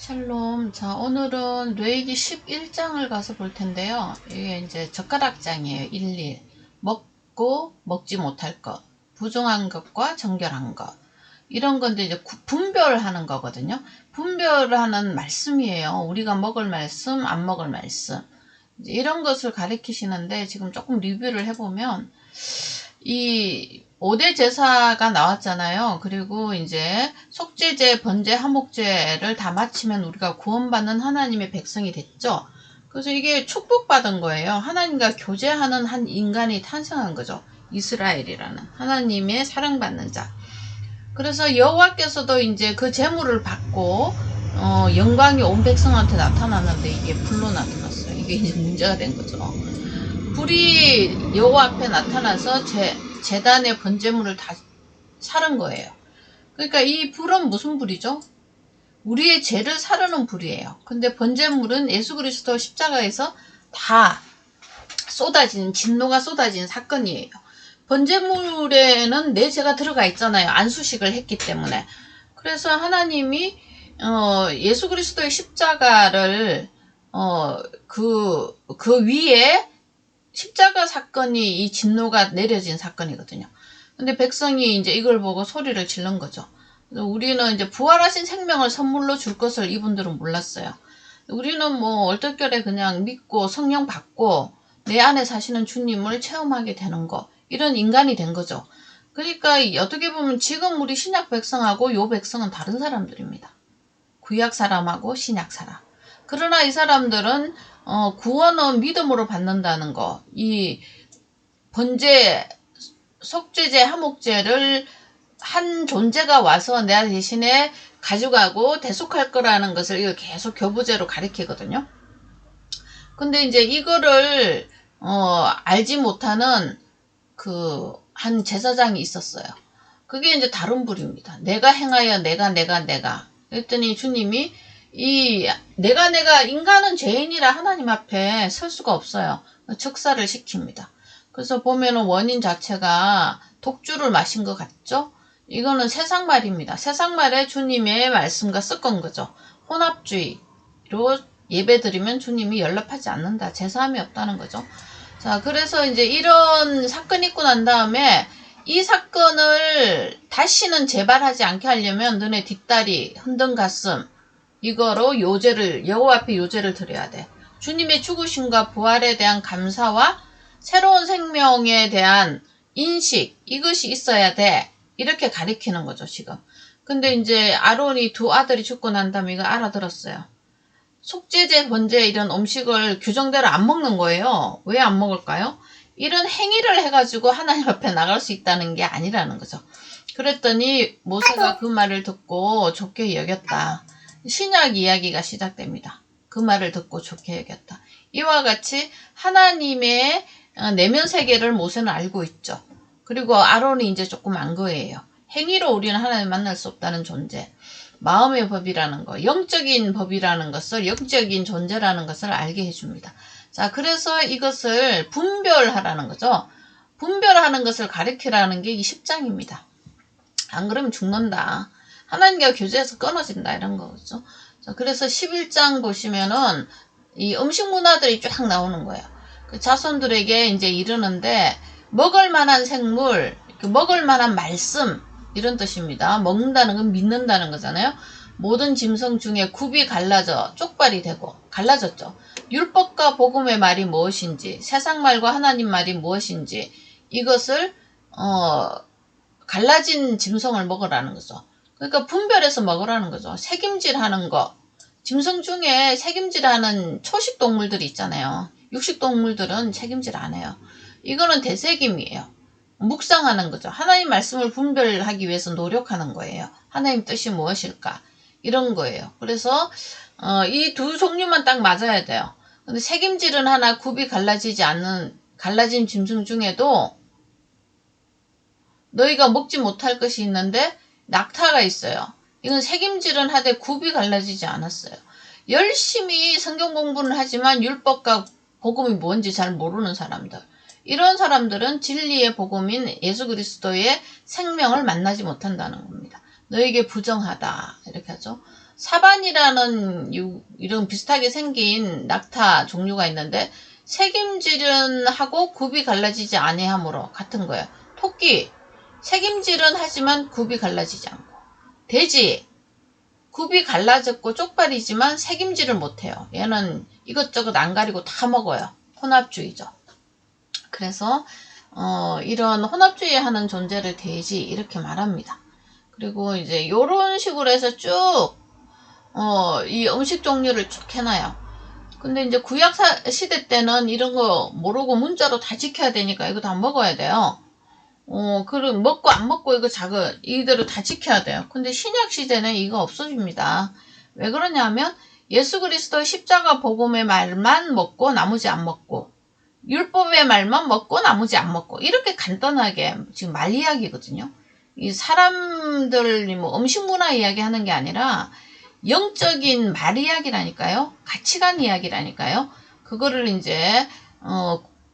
샬롬. 자, 오늘은 레위기 11장을 가서 볼 텐데요. 이게 이제 젓가락장이에요. 11. 먹고 먹지 못할 것, 부정한 것과 정결한 것. 이런 건데 이제 분별하는 거거든요. 분별하는 말씀이에요. 우리가 먹을 말씀, 안 먹을 말씀. 이런 것을 가리키시는데 지금 조금 리뷰를 해보면 이 5대 제사가 나왔잖아요. 그리고 이제 속죄제, 번제, 화목제를 다 마치면 우리가 구원받는 하나님의 백성이 됐죠. 그래서 이게 축복받은 거예요. 하나님과 교제하는 한 인간이 탄생한 거죠. 이스라엘이라는 하나님의 사랑받는 자. 그래서 여호와께서도 이제 그 제물을 받고 영광이 온 백성한테 나타났는데 이게 불로 나타났어요. 이게 이제 문제가 된 거죠. 불이 여호와 앞에 나타나서 제단의 번제물을 다 사른 거예요. 그러니까 이 불은 무슨 불이죠? 우리의 죄를 사르는 불이에요. 근데 번제물은 예수 그리스도 십자가에서 다 쏟아진, 진노가 쏟아진 사건이에요. 번제물에는 내 죄가 들어가 있잖아요. 안수식을 했기 때문에. 그래서 하나님이 예수 그리스도의 십자가를 그 위에 십자가 사건이 이 진노가 내려진 사건이거든요. 근데 백성이 이제 이걸 보고 소리를 지른 거죠. 우리는 이제 부활하신 생명을 선물로 줄 것을 이분들은 몰랐어요. 우리는 뭐 얼떨결에 그냥 믿고 성령 받고 내 안에 사시는 주님을 체험하게 되는 거, 이런 인간이 된 거죠. 그러니까 어떻게 보면 지금 우리 신약 백성하고 요 백성은 다른 사람들입니다. 구약 사람하고 신약 사람. 그러나 이 사람들은 구원은 믿음으로 받는다는 거, 이 번제, 속죄제, 화목제를 한 존재가 와서 내 대신에 가져가고 대속할 거라는 것을 이걸 계속 교부제로 가리키거든요. 근데 이제 이거를 알지 못하는 한 제사장이 있었어요. 그게 이제 다른 불입니다. 내가 행하여 내가 그랬더니 주님이 내가 인간은 죄인이라 하나님 앞에 설 수가 없어요. 즉사를 시킵니다. 그래서 보면은 원인 자체가 독주를 마신 것 같죠? 이거는 세상말입니다. 세상말에 주님의 말씀과 섞은 거죠. 혼합주의로 예배드리면 주님이 연락하지 않는다. 제사함이 없다는 거죠. 자, 그래서 이제 이런 사건이 있고 난 다음에 이 사건을 다시는 재발하지 않게 하려면 너네 뒷다리, 흔든 가슴, 이거로 여호와 앞에 요제를 드려야 돼. 주님의 죽으심과 부활에 대한 감사와 새로운 생명에 대한 인식, 이것이 있어야 돼. 이렇게 가리키는 거죠, 지금. 근데 이제 아론이 두 아들이 죽고 난 다음에 이거 알아들었어요. 속죄제, 번제 이런 음식을 규정대로 안 먹는 거예요. 왜 안 먹을까요? 이런 행위를 해가지고 하나님 앞에 나갈 수 있다는 게 아니라는 거죠. 그랬더니 모세가 그 말을 듣고 좋게 여겼다. 신약 이야기가 시작됩니다. 그 말을 듣고 좋게 여겼다. 이와 같이 하나님의 내면 세계를 모세는 알고 있죠. 그리고 아론이 이제 조금 안 거예요. 행위로 우리는 하나님을 만날 수 없다는 존재. 마음의 법이라는 거, 영적인 법이라는 것을, 영적인 존재라는 것을 알게 해줍니다. 자, 그래서 이것을 분별하라는 거죠. 분별하는 것을 가르치라는 게 이 10장입니다. 안 그러면 죽는다. 하나님과 교제에서 끊어진다. 이런 거죠. 자, 그래서 11장 보시면은 이 음식 문화들이 쫙 나오는 거예요. 그 자손들에게 이제 이르는데, 먹을 만한 생물, 먹을 만한 말씀, 이런 뜻입니다. 먹는다는 건 믿는다는 거잖아요. 모든 짐승 중에 굽이 갈라져 쪽발이 되고 갈라졌죠. 율법과 복음의 말이 무엇인지, 세상 말과 하나님 말이 무엇인지, 이것을 갈라진 짐승을 먹으라는 거죠. 그러니까 분별해서 먹으라는 거죠. 색임질하는 거. 짐승 중에 색임질하는 초식 동물들이 있잖아요. 육식 동물들은 책임질 안 해요. 이거는 대색임이에요. 묵상하는 거죠. 하나님 말씀을 분별하기 위해서 노력하는 거예요. 하나님 뜻이 무엇일까? 이런 거예요. 그래서 이 두 종류만 딱 맞아야 돼요. 근데 색임질은 하나 굽이 갈라지지 않는 갈라진 짐승 중에도 너희가 먹지 못할 것이 있는데 낙타가 있어요. 이건 색임질은 하되 굽이 갈라지지 않았어요. 열심히 성경 공부는 하지만 율법과 복음이 뭔지 잘 모르는 사람들. 이런 사람들은 진리의 복음인 예수 그리스도의 생명을 만나지 못한다는 겁니다. 너에게 부정하다. 이렇게 하죠. 사반이라는 이런 비슷하게 생긴 낙타 종류가 있는데 색임질은 하고 굽이 갈라지지 아니하므로 같은 거예요. 토끼 색임질은 하지만 굽이 갈라지지 않고, 돼지 굽이 갈라졌고 쪽발이지만 색임질을 못해요. 얘는 이것저것 안 가리고 다 먹어요. 혼합주의죠. 그래서 이런 혼합주의 하는 존재를 돼지 이렇게 말합니다. 그리고 이제 요런 식으로 해서 쭉 이 음식 종류를 쭉 해놔요. 근데 이제 구약 시대 때는 이런 거 모르고 문자로 다 지켜야 되니까 이거 다 먹어야 돼요. 그럼 먹고 안 먹고 이대로 다 지켜야 돼요. 근데 신약 시대는 이거 없어집니다. 왜 그러냐면 예수 그리스도의 십자가 복음의 말만 먹고 나머지 안 먹고, 율법의 말만 먹고 나머지 안 먹고, 이렇게 간단하게 지금 말 이야기거든요. 이 사람들 뭐 음식 문화 이야기 하는 게 아니라 영적인 말 이야기라니까요. 가치관 이야기라니까요. 그거를 이제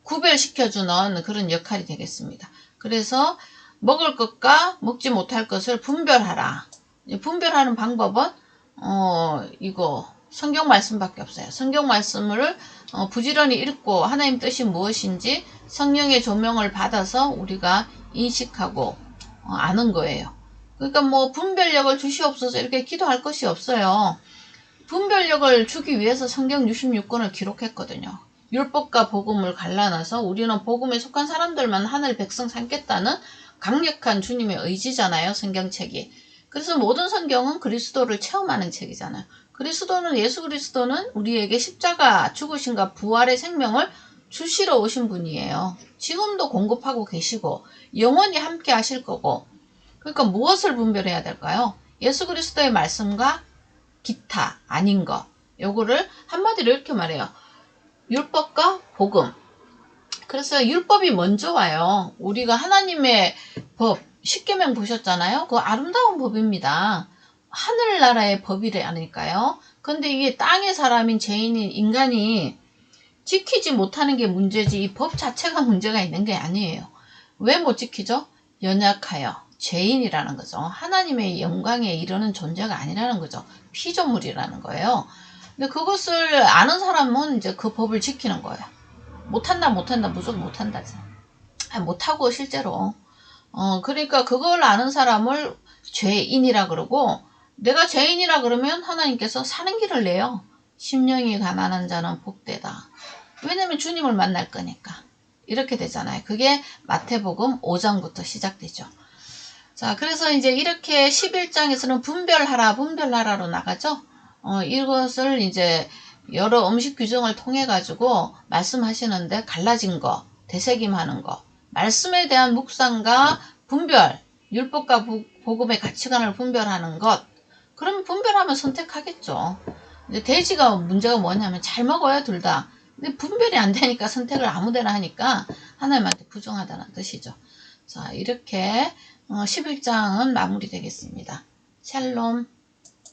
구별시켜주는 그런 역할이 되겠습니다. 그래서 먹을 것과 먹지 못할 것을 분별하라. 분별하는 방법은 이거 성경 말씀밖에 없어요. 성경 말씀을 부지런히 읽고 하나님 뜻이 무엇인지 성령의 조명을 받아서 우리가 인식하고 아는 거예요. 그러니까 뭐 분별력을 주시옵소서 이렇게 기도할 것이 없어요. 분별력을 주기 위해서 성경 66권을 기록했거든요. 율법과 복음을 갈라놔서 우리는 복음에 속한 사람들만 하늘 백성 삼겠다는 강력한 주님의 의지잖아요. 성경책이. 그래서 모든 성경은 그리스도를 체험하는 책이잖아요. 예수 그리스도는 우리에게 십자가 죽으심과 부활의 생명을 주시러 오신 분이에요. 지금도 공급하고 계시고 영원히 함께 하실 거고. 그러니까 무엇을 분별해야 될까요? 예수 그리스도의 말씀과 기타 아닌 것. 요거를 한마디로 이렇게 말해요. 율법과 복음. 그래서 율법이 먼저 와요. 우리가 하나님의 법, 십계명 보셨잖아요. 그거 아름다운 법입니다. 하늘나라의 법이라니까요. 근데 이게 땅의 사람인 죄인인 인간이 지키지 못하는 게 문제지 이 법 자체가 문제가 있는 게 아니에요. 왜 못 지키죠? 연약하여 죄인이라는 거죠. 하나님의 영광에 이르는 존재가 아니라는 거죠. 피조물이라는 거예요. 근데 그것을 아는 사람은 이제 그 법을 지키는 거예요. 못한다 무조건 못한다지. 못하고 실제로 그러니까 그걸 아는 사람을 죄인이라 그러고, 내가 죄인이라 그러면 하나님께서 사는 길을 내요. 심령이 가난한 자는 복되다. 왜냐면 주님을 만날 거니까. 이렇게 되잖아요. 그게 마태복음 5장부터 시작되죠. 자, 그래서 이제 이렇게 11장에서는 분별하라로 나가죠. 이것을 이제 여러 음식 규정을 통해 가지고 말씀하시는데, 갈라진 거, 되새김하는 거, 말씀에 대한 묵상과 분별, 율법과 복음의 가치관을 분별하는 것. 그러면 분별하면 선택하겠죠. 근데 돼지가 문제가 뭐냐면 잘 먹어요, 둘 다. 근데 분별이 안 되니까 선택을 아무데나 하니까 하나님한테 부정하다는 뜻이죠. 자, 이렇게 11장은 마무리되겠습니다. 샬롬.